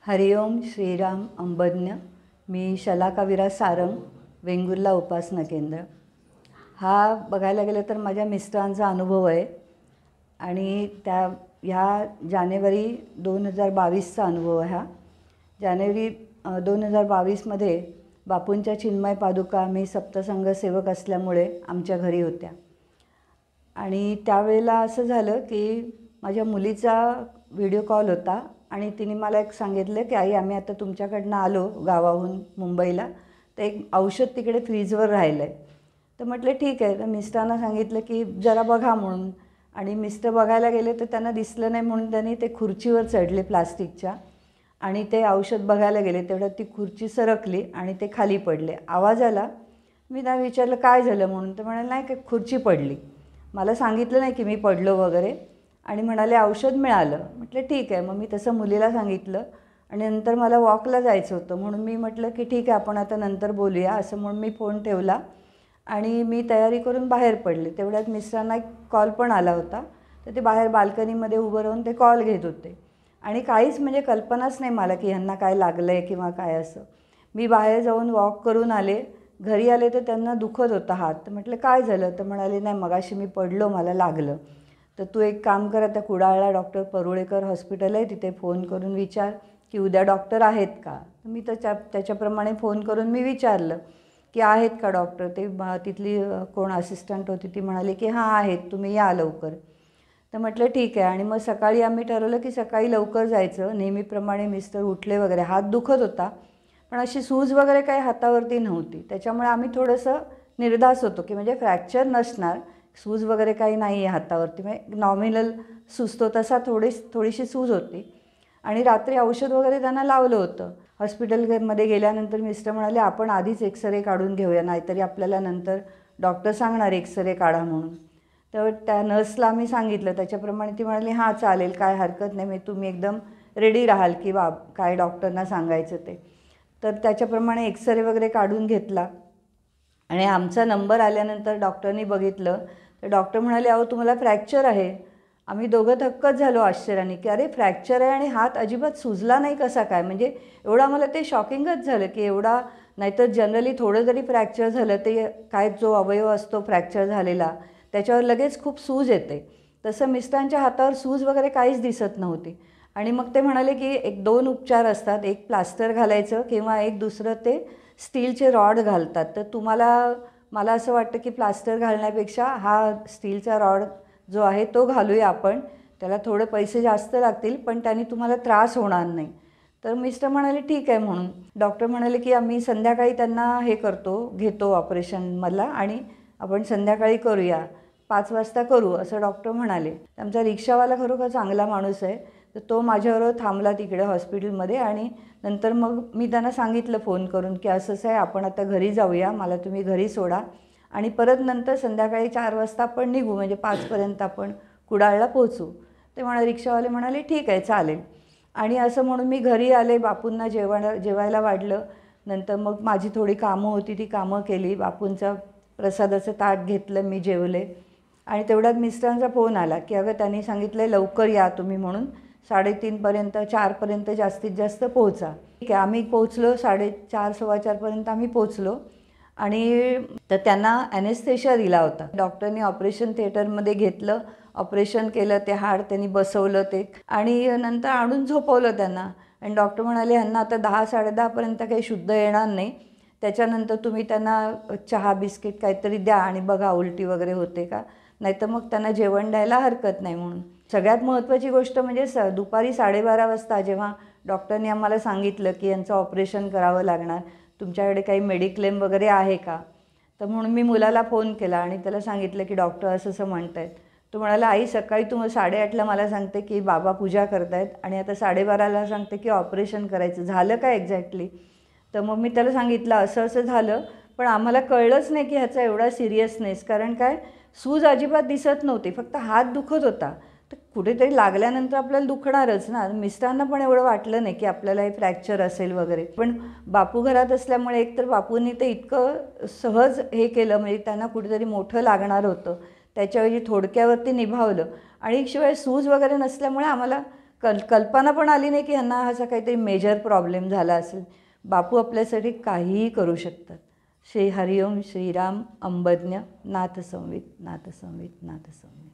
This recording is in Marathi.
हरिओम श्रीराम अंबज्ञ। मी शलाकाविराज सारंग, वेंगुर्ला उपासना केंद्र। हा बघायला गेलं तर माझ्या मिस्टरांचा अनुभव आहे आणि ह्या जानेवारी 2022चा अनुभव आहे। हा जानेवारी 2022मध्ये बापूंच्या चिन्मय पादुका मी सप्तसंग सेवक असल्यामुळे आमच्या घरी होत्या आणि त्यावेळेला असं झालं की माझ्या मुलीचा व्हिडिओ कॉल होता आणि तिने मला एक सांगितलं की आई, आम्ही आता तुमच्याकडनं आलो गावाहून मुंबईला, तर एक औषध तिकडे फ्रीजवर राहिलं आहे। तर म्हटलं ठीक आहे। तर मिस्टरांना सांगितलं की जरा बघा म्हणून, आणि मिस्टर बघायला गेले तर त्यांना दिसलं नाही म्हणून त्यांनी ते खुर्चीवर चढले प्लास्टिकच्या आणि ते औषध बघायला गेले। तेवढ्यात ती खुर्ची सरकली आणि ते खाली पडले। आवाज आला। मी त्यांना विचारलं काय झालं म्हणून, तर म्हणाले नाही, की खुर्ची पडली। मला सांगितलं नाही की मी पडलो वगैरे आणि म्हणाले औषध मिळालं। म्हटलं ठीक आहे। मग मी तसं मुलीला सांगितलं आणि नंतर मला वॉकला जायचं होतं म्हणून मी म्हटलं की ठीक आहे, आपण आता नंतर बोलूया असं म्हणून मी फोन ठेवला आणि मी तयारी करून बाहेर पडले। तेवढ्यात मिस्टरांना एक कॉल पण आला होता, तर ते बाहेर बाल्कनीमध्ये उभं राहून ते कॉल घेत होते आणि काहीच म्हणजे कल्पनाच नाही मला की ह्यांना काय लागलं आहे किंवा काय असं। मी बाहेर जाऊन वॉक करून आले, घरी आले तर त्यांना दुखत होता हात। तर म्हटलं काय झालं, तर म्हणाले नाही, मगाशी मी पडलो, मला लागलं। तर तू एक काम कर, आता कुडाळला डॉक्टर परुळेकर हॉस्पिटल आहे, तिथे फोन करून विचार की उद्या डॉक्टर आहेत का। तर मी त्याच्याप्रमाणे फोन करून मी विचारलं की आहेत का डॉक्टर। ते तिथली कोण असिस्टंट होती ती म्हणाली की हां आहेत, तुम्ही या लवकर। तर म्हटलं ठीक आहे। आणि मग सकाळी आम्ही ठरवलं की सकाळी लवकर जायचं। नेहमीप्रमाणे मिस्टर उठले वगैरे, हात दुखत होता पण अशी सूज वगैरे काही हातावरती नव्हती, त्याच्यामुळे आम्ही थोडंसं निर्धास्त होतो की म्हणजे फ्रॅक्चर नसणार, सूज वगैरे काही नाही आहे हातावरती, म्हणजे नॉमिनल सुजतो तसा थोडीशी सूज होती। आणि रात्री औषध वगैरे त्यांना लावलं होतं। हॉस्पिटलमध्ये गेल्यानंतर मिस्टर म्हणाले आपण आधीच एक्सरे काढून घेऊया, नाहीतरी आपल्याला नंतर डॉक्टर सांगणार एक्सरे काढा म्हणून। तर त्या नर्सला आम्ही सांगितलं, त्याच्याप्रमाणे ती म्हणाली हां चालेल, काय हरकत नाही, म्हणजे तुम्ही एकदम रेडी राहाल की काय डॉक्टरना सांगायचं ते। तर त्याच्याप्रमाणे एक्सरे वगैरे काढून घेतला आणि आमचा नंबर आल्यानंतर डॉक्टरनी बघितलं तर डॉक्टर म्हणाले अहो तुम्हाला फ्रॅक्चर आहे। आम्ही दोघं थक्कच झालो आश्चर्याने की अरे फ्रॅक्चर आहे आणि हात अजिबात सुजला नाही कसा काय, म्हणजे एवढं आम्हाला ते शॉकिंगच झालं की एवढा, नाहीतर जनरली थोडं जरी फ्रॅक्चर झालं ते काय जो अवयव असतो फ्रॅक्चर झालेला त्याच्यावर लगेच खूप सूज येते, तसं मिस्टरांच्या हातावर सूज वगैरे काहीच दिसत नव्हती। आणि मग ते म्हणाले की एक 2 उपचार असतात, एक प्लास्टर घालायचं किंवा एक दुसरं ते स्टीलचे रॉड घालतात। तर मला असं वाटतं की प्लास्टर घालण्यापेक्षा हा स्टीलचा रॉड जो आहे तो घालूया आपण, त्याला थोडे पैसे जास्त लागतील पण त्याने तुम्हाला त्रास होणार नाही। तर मिस्टर म्हणाले ठीक आहे म्हणून। डॉक्टर म्हणाले की आम्ही संध्याकाळी त्यांना घेतो ऑपरेशनमधला आणि आपण संध्याकाळी करूया, 5 वाजता करू असं डॉक्टर म्हणाले। आमचा रिक्षावाला खरोखर चांगला माणूस आहे, तर तो माझ्याबरोबर थांबला तिकडे हॉस्पिटलमध्ये आणि नंतर मग मी त्यांना सांगितलं फोन करून की असं आहे, आपण आता घरी जाऊया, मला तुम्ही घरी सोडा आणि परत नंतर संध्याकाळी 4 वाजता आपण निघू, म्हणजे 5पर्यंत आपण कुडाळला पोहोचू। ते रिक्षावाले म्हणाले ठीक आहे चालेल। आणि असं म्हणून मी घरी आले, बापूंना जेवायला वाढलं, नंतर मग माझी थोडी कामं होती ती कामं केली, बापूंचा प्रसादाचं ताट घेतलं, मी जेवले आणि तेवढ्यात मिस्टरांचा फोन आला की अगं त्यांनी सांगितलं लवकर या तुम्ही म्हणून, 3:30पर्यंत 4पर्यंत जास्तीत जास्त पोहोचा। ठीक आहे, आम्ही पोहोचलो, 4:30 4:15पर्यंत आम्ही पोहोचलो आणि तर त्यांना ॲनेस्थेशिया दिला होता। डॉक्टरनी ऑपरेशन थिएटरमध्ये घेतलं, ऑपरेशन केलं, ते हाड त्यांनी बसवलं ते आणि नंतर आणून झोपवलं त्यांना आणि डॉक्टर म्हणाले ह्यांना आता 10 10:30पर्यंत काही शुद्ध येणार नाही, त्याच्यानंतर तुम्ही त्यांना चहा बिस्किट काहीतरी द्या आणि बघा उलटी वगैरे होते का, नाहीतर मग त्यांना जेवण द्यायला हरकत नाही म्हणून। सगळ्यात महत्त्वाची गोष्ट म्हणजे दुपारी 12:30 वाजता जेव्हा डॉक्टरनी आम्हाला सांगितलं की यांचं ऑपरेशन करावं लागणार, तुमच्याकडे काही मेडिक्लेम वगैरे आहे का, तर म्हणून मी मुलाला फोन केला आणि त्याला सांगितलं की डॉक्टर असं म्हणत आहेत। तो म्हणाला आई सकाळी तू 8:30ला मला सांगते की बाबा पूजा करतायत आणि आता 12:30ला सांगते की ऑपरेशन करायचं, झालं काय एक्झॅक्टली। तर मग मी त्याला सांगितलं असं झालं, पण आम्हाला कळलंच नाही की ह्याचा एवढा सिरियसनेस, कारण काय सूज अजिबात दिसत नव्हती, फक्त हात दुखत होता। तर कुठेतरी लागल्यानंतर आपल्याला दुखणारच ना। मिस्टरांना पण एवढं वाटलं नाही की आपल्याला हे फ्रॅक्चर असेल वगैरे, पण बापू घरात असल्यामुळे एकतर बापूंनी ते इतकं सहज हे केलं, म्हणजे त्यांना कुठेतरी मोठं लागणार होतं त्याच्याऐवजी थोडक्यावरती निभावलं आणि शिवाय सूज वगैरे नसल्यामुळे आम्हाला कल्पना पण आली नाही की ह्यांना असा काहीतरी मेजर प्रॉब्लेम झाला असेल. बापू आपल्यासाठी काहीही करू शकतात. श्री हरिओम श्रीराम अंबज्ञ नाथ संवित नाथ संवित नाथ संवित.